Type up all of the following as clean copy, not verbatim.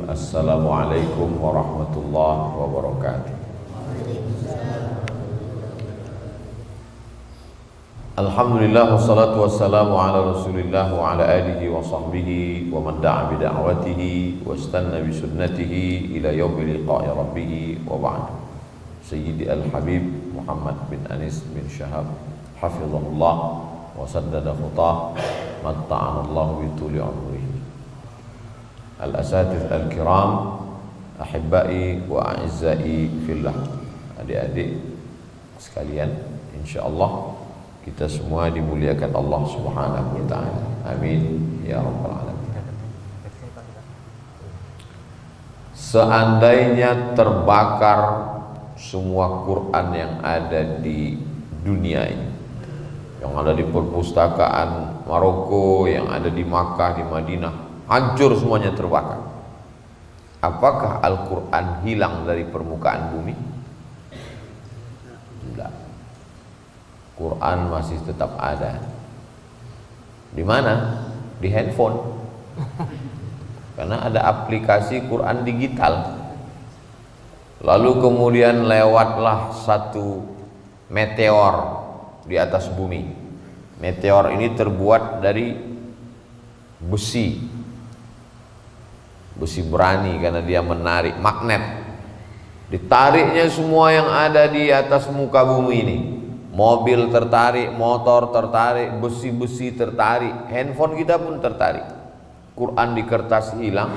Assalamualaikum warahmatullahi wabarakatuh. Alhamdulillah wassalatu wassalamu ala Rasulillah wa ala alihi wa sahbihi wa man da'a bi da'watihi wa istanna bi sunnatihi ila yaumil liqa'i rabbih wa ba'd. Sayyidi al-Habib Muhammad bin Anis bin Syahab hafizahullah wa saddada khutah matta'ana Allah bi tuli umrihi. Al-asatidz al-kiram, ahibbai wa a'izzai fillah. Adik-adik sekalian, insyaallah kita semua dimuliakan Allah Subhanahu wa taala. Amin ya rabbal alamin. Seandainya terbakar semua Quran yang ada di dunia ini, yang ada di perpustakaan Maroko, yang ada di Makkah, di Madinah, hancur semuanya, terbakar, apakah Al-Quran hilang dari permukaan bumi? Tidak. Quran masih tetap ada. Di mana? Di handphone. Karena ada aplikasi Quran digital. Lalu kemudian lewatlah satu meteor di atas bumi. Meteor ini terbuat dari besi berani karena dia menarik, magnet. Ditariknya semua yang ada di atas muka bumi ini. Mobil tertarik, motor tertarik, besi-besi tertarik, handphone kita pun tertarik. Quran di kertas hilang,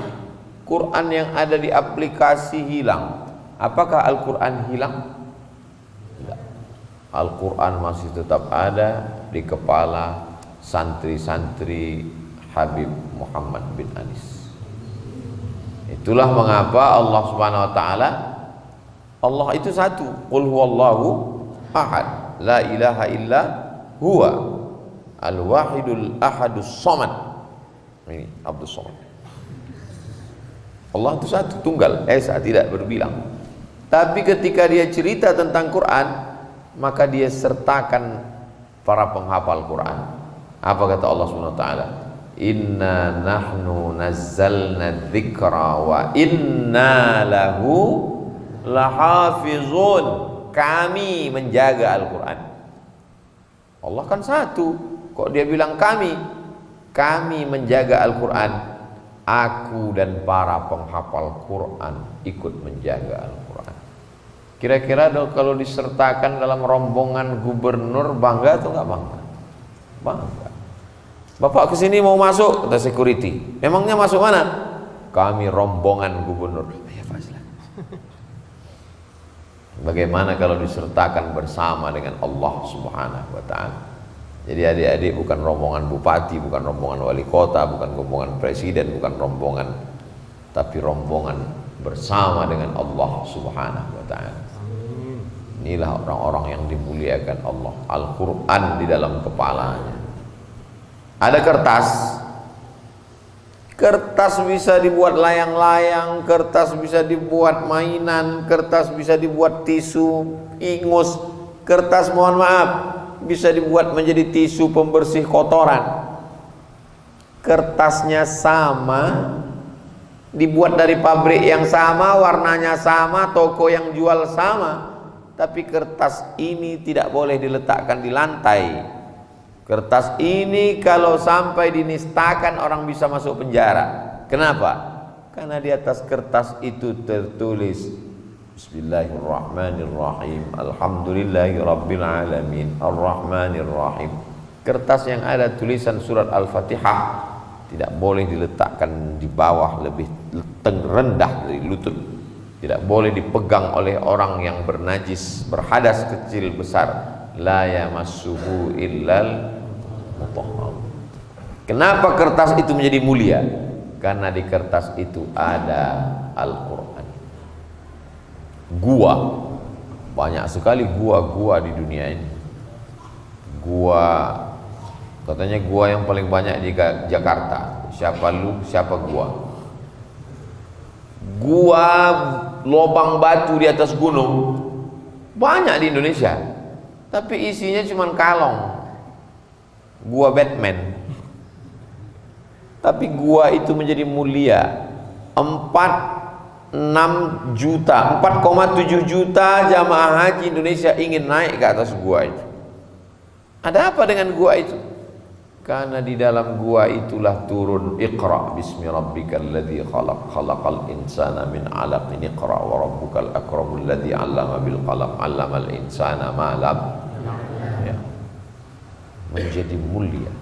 Quran yang ada di aplikasi hilang. Apakah Al-Quran hilang? Tidak. Al-Quran masih tetap ada di kepala santri-santri Habib Muhammad bin Anis. Itulah mengapa Allah Subhanahu wa taala, Allah itu satu, qul huwallahu ahad, la ilaha illa huwa al-wahidul ahadus samad. Ini Abdus Samad. Allah itu satu, tunggal, esa, tidak berbilang. Tapi ketika dia cerita tentang Quran, maka dia sertakan para penghafal Quran. Apa kata Allah Subhanahu wa taala? Inna nahnu nazzalna dzikra wa inna lahu lahafizun. Kami menjaga Al-Quran. Allah kan satu, kok dia bilang kami? Kami menjaga Al-Quran. Aku dan para penghafal Quran ikut menjaga Al-Quran. Kira-kira kalau disertakan dalam rombongan gubernur, bangga atau enggak bangga? Bangga. Bapak kesini mau masuk, kata security. Memangnya masuk mana? Kami rombongan gubernur. Ya, bagaimana kalau disertakan bersama dengan Allah Subhanahu wa taala? Jadi adik-adik bukan rombongan bupati, bukan rombongan wali kota, bukan rombongan presiden, bukan rombongan, tapi rombongan bersama dengan Allah Subhanahu wa taala. Inilah orang-orang yang dimuliakan Allah. Al-Quran di dalam kepalanya. Ada kertas bisa dibuat layang-layang, kertas bisa dibuat mainan, kertas bisa dibuat tisu, ingus, kertas mohon maaf bisa dibuat menjadi tisu pembersih kotoran. Kertasnya sama, dibuat dari pabrik yang sama, warnanya sama, toko yang jual sama, tapi kertas ini tidak boleh diletakkan di lantai. Kertas ini kalau sampai dinistakan orang bisa masuk penjara. Kenapa? Karena di atas kertas itu tertulis Bismillahirrahmanirrahim, Alhamdulillahirabbil alamin, Arrahmanirrahim. Kertas yang ada tulisan surat Al-Fatihah tidak boleh diletakkan di bawah lebih rendah dari lutut. Tidak boleh dipegang oleh orang yang bernajis, berhadas kecil besar. La yamassuhu illal. Kenapa kertas itu menjadi mulia? Karena di kertas itu ada Al-Quran. Gua, banyak sekali gua-gua di dunia ini. Gua, katanya gua yang paling banyak di Jakarta. Siapa lu, siapa gua? Gua lubang batu di atas gunung banyak di Indonesia, tapi isinya cuma kalong. Gua Batman. Tapi gua itu menjadi mulia 4,6 juta, 4,7 juta jamaah haji Indonesia ingin naik ke atas gua itu. Ada apa dengan gua itu? Karena di dalam gua itulah turun Iqra bismi rabbikal ladzi khalaq, khalaqal insana min 'alaqin, Iqra wa rabbukal akramul ladzi 'allama bil qalam, 'allamal insana ma lam ya. Menjadi mulia.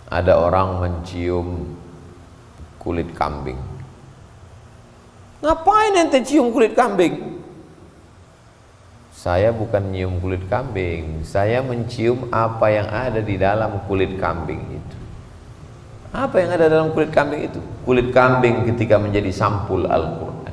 Ada orang mencium kulit kambing. Ngapain ente cium kulit kambing? Saya bukan nyium kulit kambing, saya mencium apa yang ada di dalam kulit kambing itu. Apa yang ada dalam kulit kambing itu? Kulit kambing ketika menjadi sampul Al-Quran,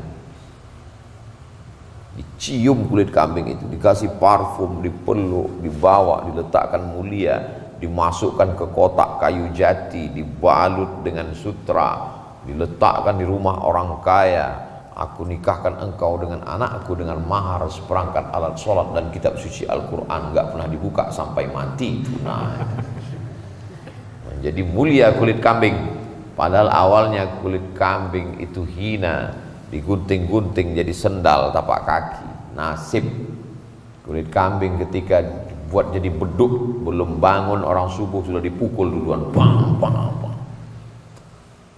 dicium kulit kambing itu, dikasih parfum, dipeluk, dibawa, diletakkan mulia, dimasukkan ke kotak kayu jati, dibalut dengan sutra, diletakkan di rumah orang kaya. Aku nikahkan engkau dengan anakku dengan mahar seperangkat alat sholat dan kitab suci Al-Quran, gak pernah dibuka sampai mati. Nah, menjadi mulia kulit kambing. Padahal awalnya kulit kambing itu hina, digunting-gunting jadi sendal tapak kaki. Nasib kulit kambing ketika buat jadi beduk, belum bangun orang subuh sudah dipukul duluan, bang, bang, bang.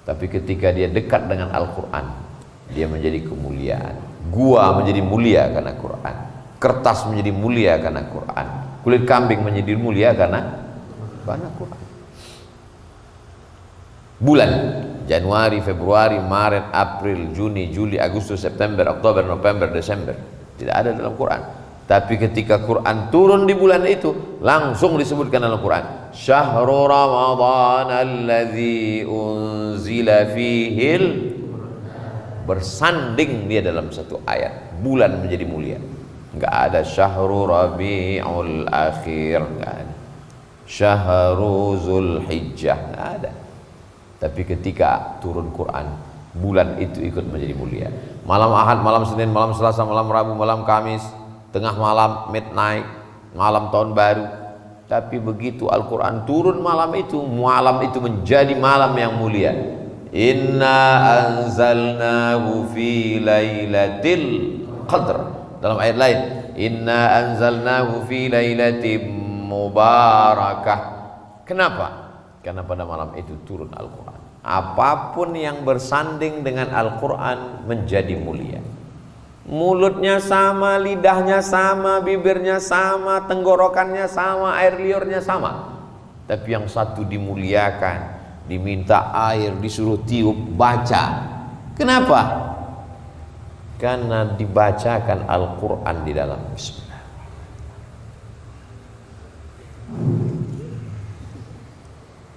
Tapi ketika dia dekat dengan Al-Quran, dia menjadi kemuliaan. Gua menjadi mulia karena Quran, kertas menjadi mulia karena Quran, kulit kambing menjadi mulia karena Quran. Bulan Januari, Februari, Maret, April, Juni, Juli, Agustus, September, Oktober, November, Desember tidak ada dalam Quran. Tapi ketika Quran turun di bulan itu, langsung disebutkan dalam Quran, Syahrul Ramadan alladzi unzila fihil, bersanding dia dalam satu ayat, bulan menjadi mulia. Enggak ada Syahrul Rabiul Akhir, enggak ada Syahrul Zulhijjah, enggak ada. Tapi ketika turun Quran, bulan itu ikut menjadi mulia. Malam Ahad, malam Senin, malam Selasa, malam Rabu, malam Kamis, tengah malam, midnight, malam tahun baru. Tapi begitu Al-Quran turun malam itu menjadi malam yang mulia. Inna anzalnahu fi lailatul qadr. Dalam ayat lain, inna anzalnahu fi lailatin mubarakah. Kenapa? Karena pada malam itu turun Al-Quran. Apapun yang bersanding dengan Al-Quran menjadi mulia. Mulutnya sama, lidahnya sama, bibirnya sama, tenggorokannya sama, air liurnya sama. Tapi yang satu dimuliakan, diminta air, disuruh tiup, baca. Kenapa? Karena dibacakan Al-Quran di dalam. Bismillah.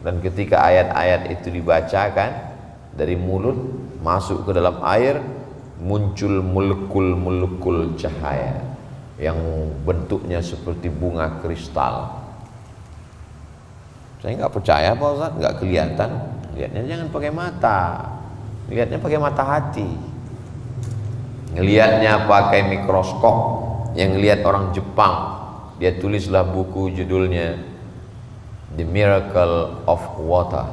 Dan ketika ayat-ayat itu dibacakan dari mulut masuk ke dalam air, muncul molekul-molekul cahaya yang bentuknya seperti bunga kristal. Saya nggak percaya Pak Ustaz, nggak kelihatan. Lihatnya jangan pakai mata, lihatnya pakai mata hati. Ngelihatnya pakai mikroskop. Yang ngelihat orang Jepang, dia tulislah buku judulnya The Miracle of Water,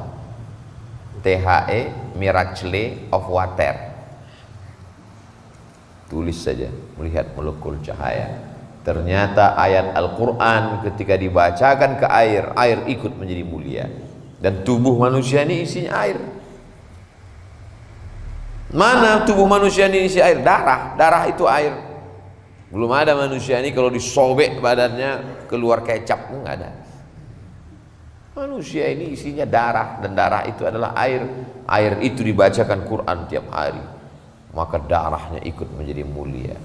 THE Miracle of Water. Tulis saja, melihat molekul cahaya. Ternyata ayat Al-Quran ketika dibacakan ke air, air ikut menjadi mulia. Dan tubuh manusia ini isinya air. Mana tubuh manusia ini isi air? Darah, darah itu air. Belum ada manusia ini kalau disobek badannya keluar kecap, enggak ada. Manusia ini isinya darah, dan darah itu adalah air. Air itu dibacakan Quran tiap hari, maka darahnya ikut menjadi mulia.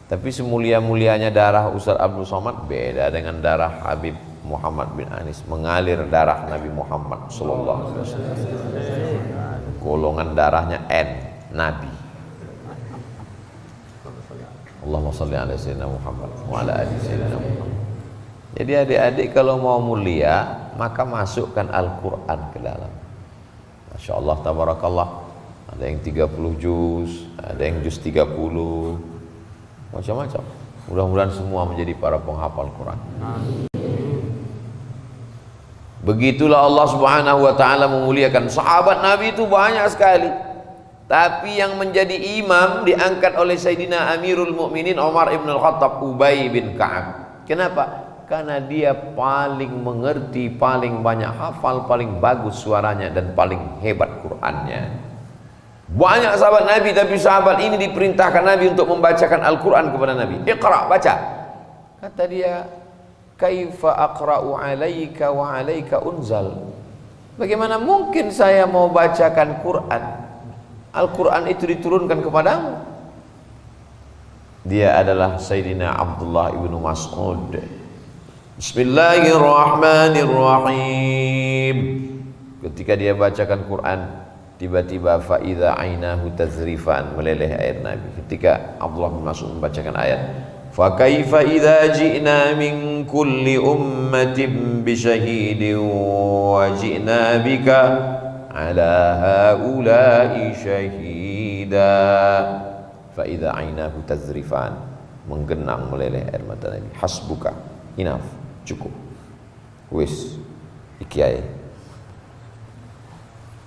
Tapi semulia-mulianya darah Ustaz Abdul Somad beda dengan darah Habib Muhammad bin Anis. Mengalir darah Nabi Muhammad sallallahu alaihi wasallam. Golongan darahnya N, Nabi. Allahumma shalli ala sayyidina Muhammad wa ala ali sayyidina Muhammad. Jadi adik-adik kalau mau mulia, maka masukkan Al-Quran ke dalam. Masya Allah, tabarakallah. Ada yang 30 juz, ada yang juz 30, macam-macam. Mudah-mudahan semua menjadi para penghafal Quran. Begitulah Allah Subhanahu wa taala memuliakan sahabat Nabi itu banyak sekali. Tapi yang menjadi imam diangkat oleh Sayyidina Amirul Mukminin Umar ibn al-Khattab, Ubay bin Ka'ab. Kenapa? Karena dia paling mengerti, paling banyak hafal, paling bagus suaranya, dan paling hebat Qur'annya. Banyak sahabat Nabi, tapi sahabat ini diperintahkan Nabi untuk membacakan Al-Quran kepada Nabi. Iqra, baca. Kata dia, kaifa aqra'u alaika wa alaika unzal. Bagaimana mungkin saya mau bacakan Quran? Al-Quran itu diturunkan kepadamu. Dia adalah Sayyidina Abdullah ibnu Mas'ud. Bismillahirrahmanirrahim. Ketika dia bacakan Quran, tiba-tiba fa'idha ainahu tazrifan, meleleh air Nabi. Ketika Abdullah bin Mas'ud membacakan ayat, fa kaifa idza ji'na min kulli ummatin bi syahidin wa ji'na bika ala haula'i syahida. Fa idza ainahu tazrifan, menggenang meleleh air mata Nabi. Hasbuka, enough, cukup. Wis ikiai.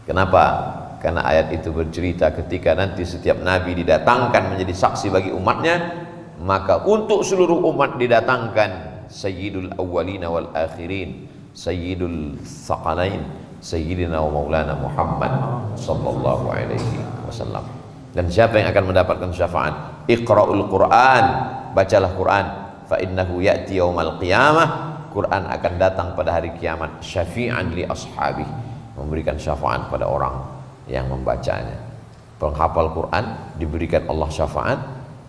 Kenapa? Karena ayat itu bercerita ketika nanti setiap nabi didatangkan menjadi saksi bagi umatnya, maka untuk seluruh umat didatangkan Sayyidul Awwalina wal Akhirin, Sayyidul Thaqalain, Sayyidina wa Maulana Muhammad sallallahu alaihi wasallam. Dan siapa yang akan mendapatkan syafaat? Iqra'ul Quran, bacalah Quran, fa innahu ya'ti yaumal qiyamah. Quran akan datang pada hari kiamat, syafi'an li ashabi, memberikan syafaat pada orang yang membacanya. Penghafal Quran diberikan Allah syafaat,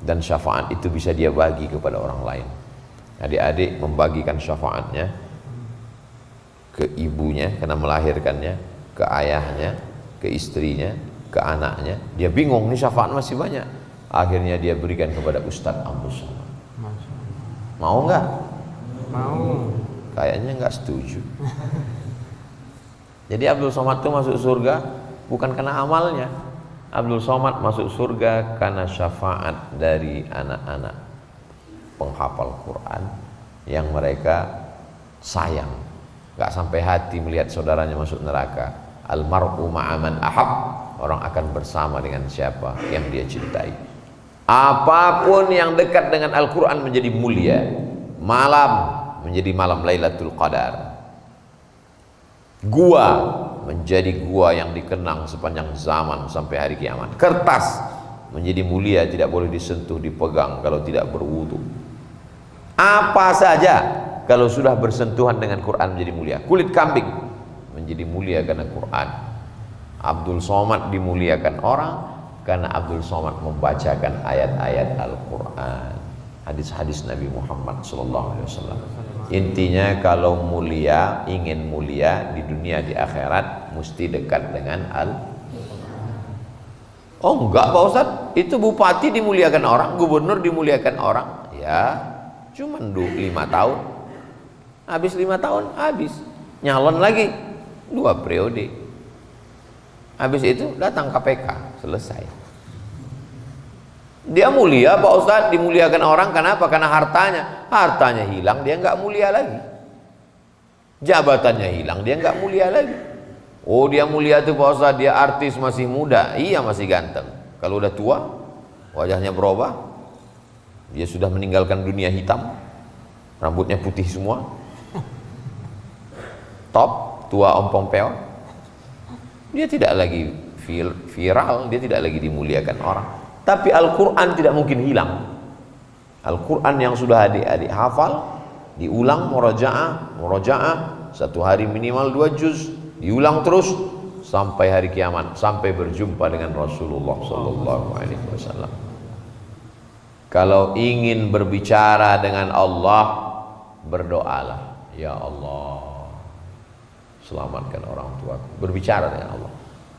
dan syafaat itu bisa dia bagi kepada orang lain. Adik-adik membagikan syafaatnya ke ibunya karena melahirkannya, ke ayahnya, ke istrinya, ke anaknya. Dia bingung, nih syafaat masih banyak. Akhirnya dia berikan kepada Ustadz Abdul Somad. Mau nggak? Mau. Kayaknya nggak setuju. Jadi Abdul Somad itu masuk surga bukan karena amalnya. Abdul Somad masuk surga karena syafaat dari anak-anak penghafal Quran yang mereka sayang, gak sampai hati melihat saudaranya masuk neraka. Almar'u ma'aman ahab, orang akan bersama dengan siapa yang dia cintai. Apapun yang dekat dengan Al-Quran menjadi mulia. Malam menjadi malam Lailatul Qadar. Gua menjadi gua yang dikenang sepanjang zaman sampai hari kiamat. Kertas menjadi mulia, tidak boleh disentuh, dipegang kalau tidak berwudu. Apa saja kalau sudah bersentuhan dengan Quran menjadi mulia. Kulit kambing menjadi mulia karena Quran. Abdul Somad dimuliakan orang karena Abdul Somad membacakan ayat-ayat Al-Quran, hadis-hadis Nabi Muhammad SAW. Intinya kalau mulia, ingin mulia di dunia di akhirat, mesti dekat dengan Oh enggak Pak Ustadz, itu bupati dimuliakan orang, gubernur dimuliakan orang. Ya cuman 5 tahun, habis 5 tahun habis, nyalon lagi 2 periode, habis itu datang KPK, selesai. Dia mulia Pak Ustadz, dimuliakan orang. Kenapa? Karena hartanya hilang, dia nggak mulia lagi. Jabatannya hilang, dia nggak mulia lagi. Oh dia mulia tuh Pak Ustadz, dia artis masih muda, iya masih ganteng. Kalau udah tua, wajahnya berubah, dia sudah meninggalkan dunia hitam, rambutnya putih semua, top, tua ompong peon, dia tidak lagi viral, dia tidak lagi dimuliakan orang. Tapi Al-Quran tidak mungkin hilang. Al-Quran yang sudah adik-adik hafal, diulang murojaah, 1 hari minimal 2 juz, diulang terus sampai hari kiamat, sampai berjumpa dengan Rasulullah SAW. Kalau ingin berbicara dengan Allah, berdoalah, ya Allah, selamatkan orang tuaku. Berbicara dengan Allah.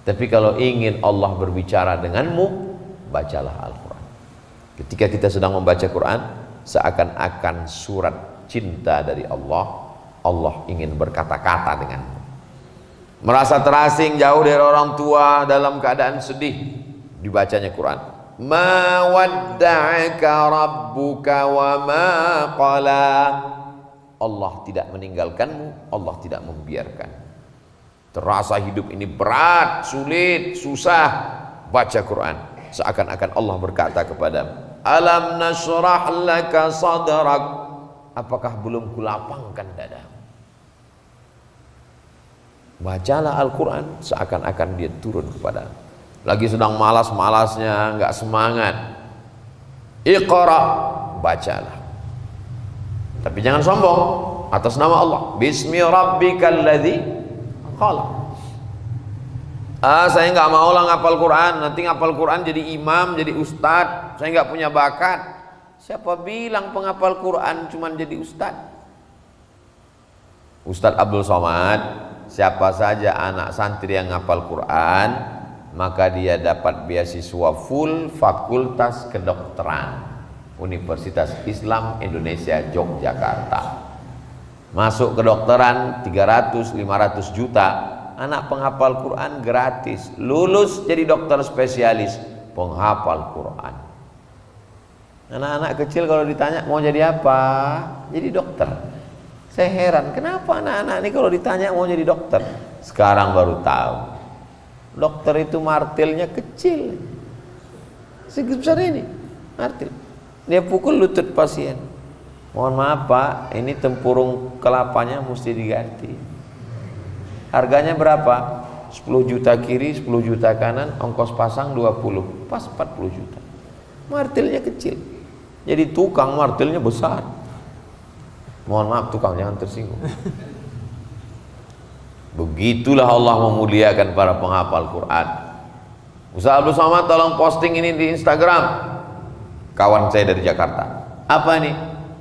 Tapi kalau ingin Allah berbicara denganmu, bacalah Al-Quran. Ketika kita sedang membaca Quran, seakan-akan surat cinta dari Allah. Allah ingin berkata-kata denganmu. Merasa terasing jauh dari orang tua, dalam keadaan sedih, dibacanya Quran. Ma wadda'aka rabbuka wa ma qala. Allah tidak meninggalkanmu, Allah tidak membiarkan. Terasa hidup ini berat, sulit, susah, baca Quran. Seakan-akan Allah berkata kepadamu, alam nashrah laka sadrak, apakah belum kulapangkan dadamu? Bacalah Al-Quran, seakan-akan dia turun kepadamu. Lagi sedang malas-malasnya, nggak semangat, Iqra, bacalah. Tapi jangan sombong, atas nama Allah. Bismi rabbikal ladzi khalaq. Saya nggak mau lah ngapal Quran, nanti ngapal Quran jadi imam, jadi ustad. Saya nggak punya bakat. Siapa bilang penghafal Quran cuma jadi ustad? Ustadz Abdul Somad, siapa saja anak santri yang ngapal Quran, maka dia dapat beasiswa full fakultas kedokteran Universitas Islam Indonesia Yogyakarta. Masuk kedokteran 300-500 juta, anak penghafal Quran gratis, lulus jadi dokter spesialis penghafal Quran. Anak-anak kecil kalau ditanya mau jadi apa? Jadi dokter. Saya heran, kenapa anak-anak ini kalau ditanya mau jadi dokter? Sekarang baru tahu. Dokter itu martilnya kecil, sebesar ini martil. Dia pukul lutut pasien. Mohon maaf Pak, ini tempurung kelapanya mesti diganti. Harganya berapa? 10 juta kiri, 10 juta kanan, ongkos pasang 20, pas 40 juta. Martilnya kecil. Jadi tukang martilnya besar. Mohon maaf tukang, jangan tersinggung. Begitulah Allah memuliakan para penghafal Quran. Ustaz Abdul Somad tolong posting ini di Instagram. Kawan saya dari Jakarta. Apa ini?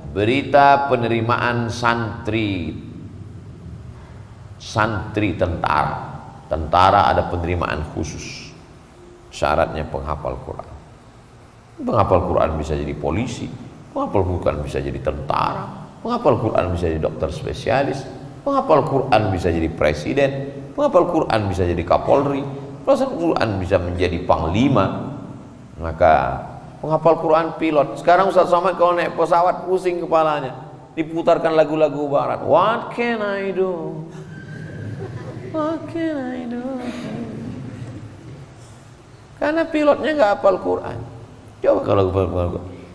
Berita penerimaan santri tentara. Tentara ada penerimaan khusus. Syaratnya penghafal Quran. Penghafal Quran bisa jadi polisi, penghafal Quran bisa jadi tentara, penghafal Quran bisa jadi dokter spesialis, penghafal Quran bisa jadi presiden, penghafal Quran bisa jadi kapolri, penghafal Quran bisa menjadi panglima. Maka penghafal Quran pilot. Sekarang Ustaz Somad kalau naik pesawat pusing kepalanya, diputarkan lagu-lagu barat. What can I do? What can I do? Karena pilotnya nggak hafal Quran. Coba kalau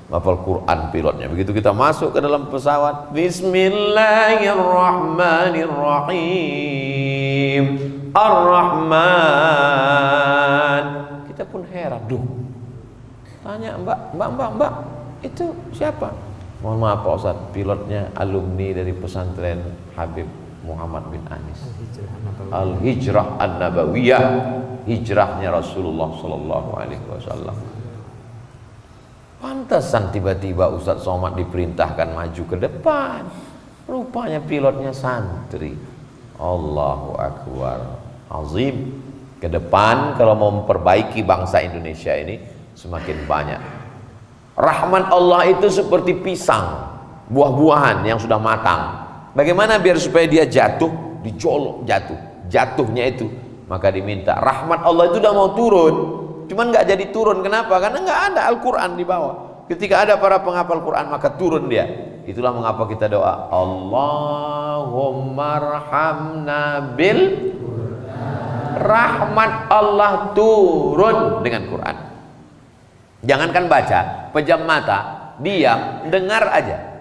hafal Quran pilotnya. Begitu kita masuk ke dalam pesawat, Bismillahirrahmanirrahim, Ar-Rahman. Kita pun heran, duh. Tanya mbak, itu siapa? Mohon maaf Pak Ustaz, pilotnya alumni dari pesantren Habib Muhammad bin Anis, Al-Hijrah An-Nabawiyah, hijrahnya Rasulullah Sallallahu Alaihi Wasallam. Pantesan tiba-tiba Ustaz Somad diperintahkan maju ke depan. Rupanya pilotnya santri. Allahu Akbar, azim. Ke depan kalau mau memperbaiki bangsa Indonesia ini semakin banyak. Rahmat Allah itu seperti pisang, buah-buahan yang sudah matang. Bagaimana biar supaya dia jatuh, dicolok jatuhnya itu, maka diminta. Rahmat Allah itu udah mau turun, cuman nggak jadi turun. Kenapa? Karena nggak ada Al-Quran di bawah. Ketika ada para penghafal Quran maka turun dia. Itulah mengapa kita doa, Allahumma arhamna bil rahmat Allah turun dengan Quran. Jangankan baca, pejam mata, diam, dengar aja,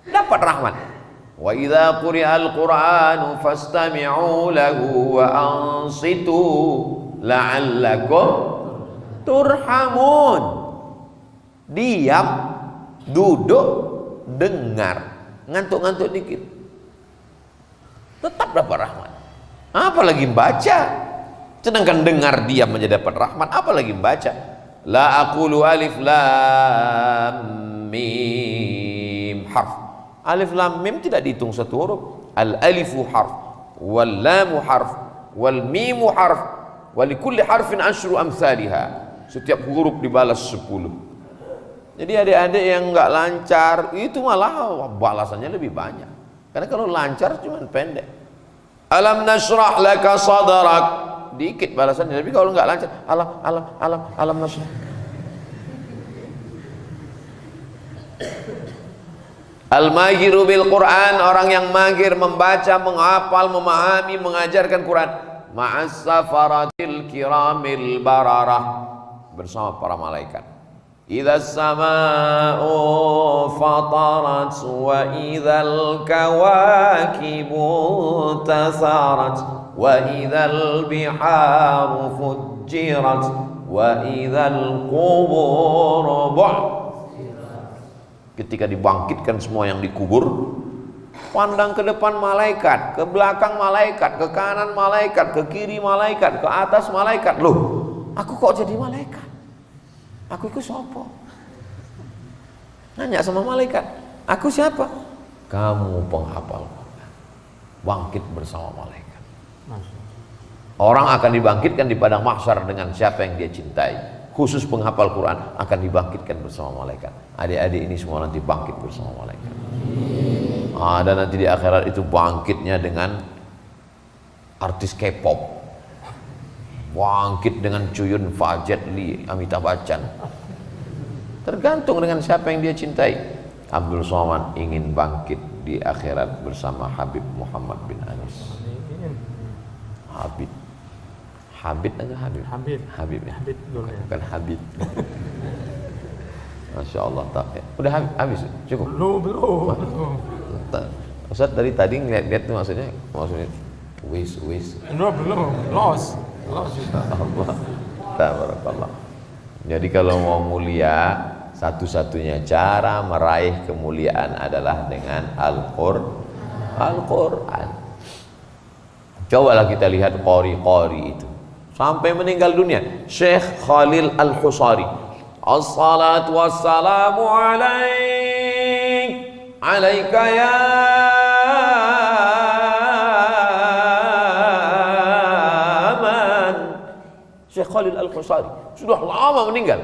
dapat rahmat. Wa idza quri'al Qur'anu fastami'u lahu wa ansitu la'allakum turhamun. Diam, duduk, dengar, ngantuk-ngantuk dikit, tetap dapat rahmat. Apalagi baca. Sedangkan dengar diam menjadi dapat rahmat, apalagi baca. La aqulu alif lam mim harf. Alif lam mim tidak dihitung satu huruf. Al alifu harf, wal lamu harf, wal mimu harf, wa likulli harfin asyru amsalha. Setiap huruf dibalas 10. Jadi adik-adik yang enggak lancar itu malah balasannya lebih banyak. Karena kalau lancar cuma pendek. Alam nashrah laka sadrak, dikit balasannya. Tapi kalau enggak lancar, alam nashrah. Al-mahiru bil Quran, orang yang mahir membaca, menghafal, memahami, mengajarkan Quran. Ma'as safaratil kiramil bararah, bersama para malaikat. Idza as-samaa'u fatarat wa idzal kawakibu tasarat wa idzal biharu fujjirat wa idzal qubur ketika dibangkitkan semua yang dikubur, pandang ke depan malaikat, ke belakang malaikat, ke kanan malaikat, ke kiri malaikat, ke atas malaikat. Loh, aku kok jadi malaikat? Aku itu siapa? Nanya sama malaikat, aku siapa? Kamu penghafal Quran. Bangkit bersama malaikat. Orang akan dibangkitkan di padang mahsyar dengan siapa yang dia cintai. Khusus penghafal Quran akan dibangkitkan bersama malaikat. Adik-adik ini semua nanti bangkit bersama malaikat. Dan nanti di akhirat itu bangkitnya dengan artis K-pop, bangkit dengan Cuyun Fajet Lee, Amitabh Bachchan. Tergantung dengan siapa yang dia cintai. Abdul Somad ingin bangkit di akhirat bersama Habib Muhammad bin Anis. Habib aja Habib. Habib ya. Bukan Habib. Masya Allah, tak ya. Udah habis, cukup. Belum. Ustaz dari tadi ngeliat-liat tuh maksudnya wis. Belum. Los. Allah. Tabarakallah. Jadi kalau mau mulia, satu-satunya cara meraih kemuliaan adalah dengan Al-Quran. Cobalah kita lihat qori-qori itu sampai meninggal dunia. Syekh Khalil Al-Husari, as-salatu wassalamu alaika ya man. Syekh Khalil Al-Husari sudah lama meninggal.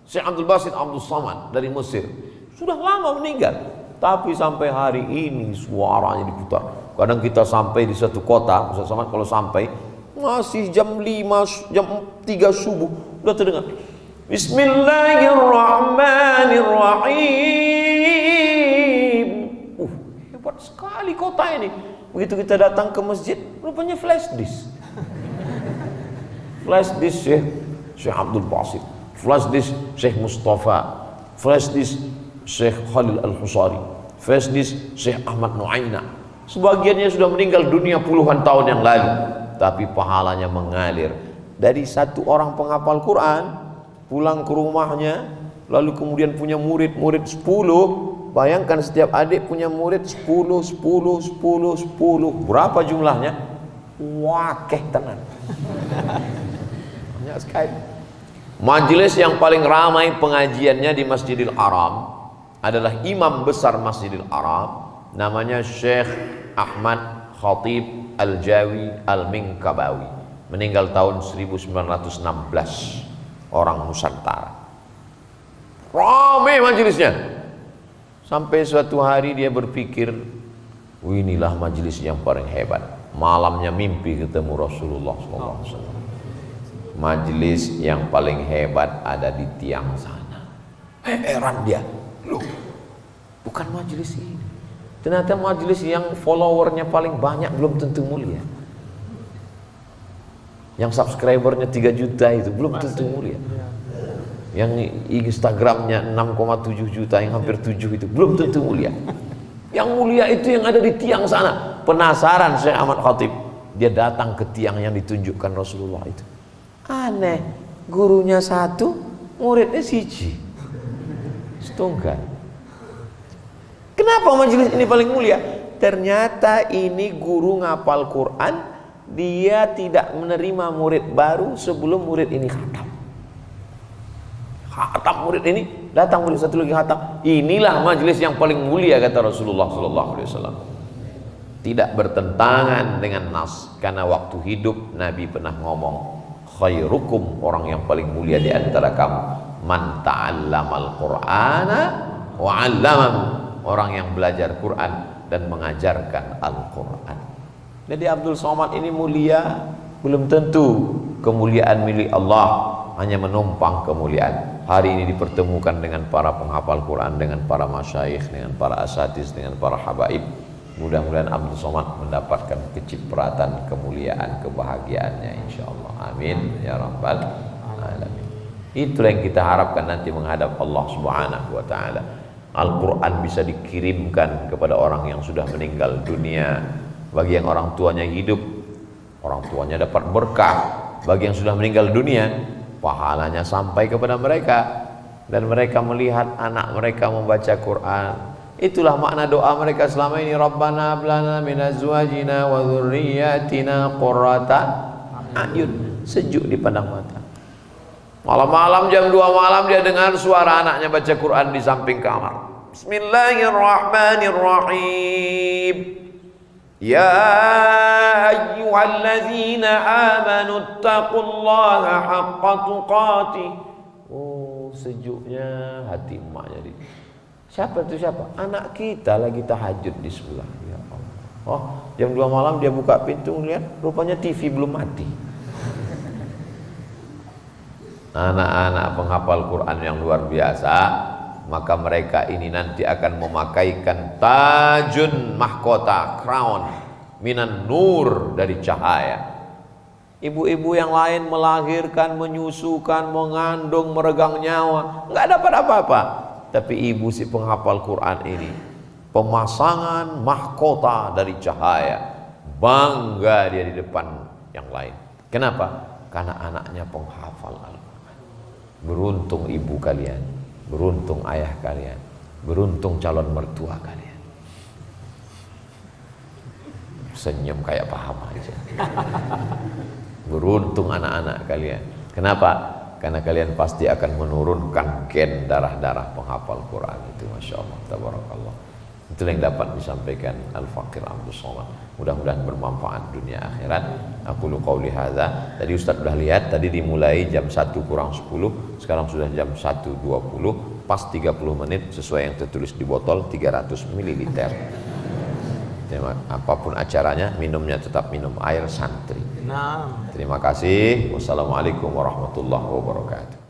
Syekh Abdul Basit Abdul Samad dari Mesir sudah lama meninggal, tapi sampai hari ini suaranya diputar. Kadang kita sampai di suatu kota, Ustaz Samad kalau sampai masih jam 5, jam 3 subuh udah terdengar Bismillahirrahmanirrahim. Hebat sekali kota ini. Begitu kita datang ke masjid, rupanya flash disk. Flash disk Syekh Abdul Basit, flash disk Syekh Mustafa, flash disk Syekh Khalil Al-Husari, flash disk Syekh Ahmad Nuaina. Sebagiannya sudah meninggal dunia puluhan tahun yang lalu, tapi pahalanya mengalir dari satu orang penghafal Quran pulang ke rumahnya, lalu kemudian punya murid 10. Bayangkan setiap adik punya murid 10. Berapa jumlahnya? Wakeh tenan. Banyak sekali. Majelis yang paling ramai pengajiannya di Masjidil Haram adalah imam besar Masjidil Haram, namanya Syekh Ahmad Khatib Al-Jawi Al-Minkabawi, meninggal tahun 1916, orang Nusantara. Ramai majelisnya. Sampai suatu hari dia berpikir, inilah majelis yang paling hebat. Malamnya mimpi ketemu Rasulullah SAW. Majelis yang paling hebat ada di tiang sana. Heran dia, loh, bukan majelis ini. Ternyata majelis yang followernya paling banyak belum tentu mulia. Yang subscribernya 3 juta itu belum tentu mulia. Yang Instagramnya 6,7 juta, yang hampir 7 itu belum tentu mulia. Yang mulia itu yang ada di tiang sana. Penasaran Syekh Ahmad Khatib, dia datang ke tiang yang ditunjukkan Rasulullah itu. Aneh, gurunya 1, muridnya 1. Setunggal. Kenapa majelis ini paling mulia? Ternyata ini guru ngapal Quran, dia tidak menerima murid baru sebelum murid ini khatam. Khatam murid ini, datang murid satu lagi khatam. Inilah majelis yang paling mulia, kata Rasulullah SAW. Tidak bertentangan dengan nas, karena waktu hidup Nabi pernah ngomong, khairukum, orang yang paling mulia di antara kamu, man ta'allamal Qur'ana wa 'allamahu, orang yang belajar Quran dan mengajarkan Al-Quran. Jadi Abdul Somad ini mulia, belum tentu kemuliaan milik Allah. hanya menumpang kemuliaan. Hari ini dipertemukan dengan para penghafal Quran, dengan para masyayikh, dengan para asatiz, dengan para habaib. Mudah-mudahan Abdul Somad mendapatkan kecipratan, kemuliaan, kebahagiaannya insyaallah. Amin ya rabbal alamin. Itulah yang kita harapkan nanti menghadap Allah Subhanahu wa taala. Al-Quran bisa dikirimkan kepada orang yang sudah meninggal dunia. Bagi yang orang tuanya hidup, orang tuanya dapat berkah. Bagi yang sudah meninggal dunia, pahalanya sampai kepada mereka. Dan mereka melihat anak mereka membaca Quran. Itulah makna doa mereka selama ini. Rabbana hablana min azwajina wa dzurriyyatina qurrata a'yun. Sejuk dipandang mata. Malam-malam jam 2 malam dia dengar suara anaknya baca Quran di samping kamar. Bismillahirrahmanirrahim. Ya ayyuhalladzina amanu taqullaha haqqa tuqatih. Oh, sejuknya hati emaknya. Siapa itu siapa? Anak kita lagi tahajud di sebelah. Ya Allah. Oh, jam 2 malam dia buka pintu lihat rupanya TV belum mati. Anak-anak penghafal Quran yang luar biasa, maka mereka ini nanti akan memakaikan tajun mahkota, crown minan nur, dari cahaya. Ibu-ibu yang lain melahirkan, menyusukan, mengandung, meregang nyawa, nggak dapat apa-apa. Tapi ibu si penghafal Quran ini pemasangan mahkota dari cahaya, bangga dia di depan yang lain. Kenapa? Karena anaknya penghafal Al-Quran. Beruntung ibu kalian, beruntung ayah kalian, beruntung calon mertua kalian. Senyum kayak paham aja. Beruntung anak-anak kalian. Kenapa? Karena kalian pasti akan menurunkan gen darah-darah penghafal Quran itu. Masya Allah, tabarakallah. Itulah yang dapat disampaikan Al-Faqir Abdul Somad. Mudah-mudahan bermanfaat dunia akhirat. Aku lu qauli hadza. Tadi Ustaz sudah lihat, tadi dimulai jam 1 kurang 10, sekarang sudah jam 1.20, pas 30 menit sesuai yang tertulis di botol 300 ml. Apapun acaranya, minumnya tetap minum air santri. Terima kasih. Wassalamualaikum warahmatullahi wabarakatuh.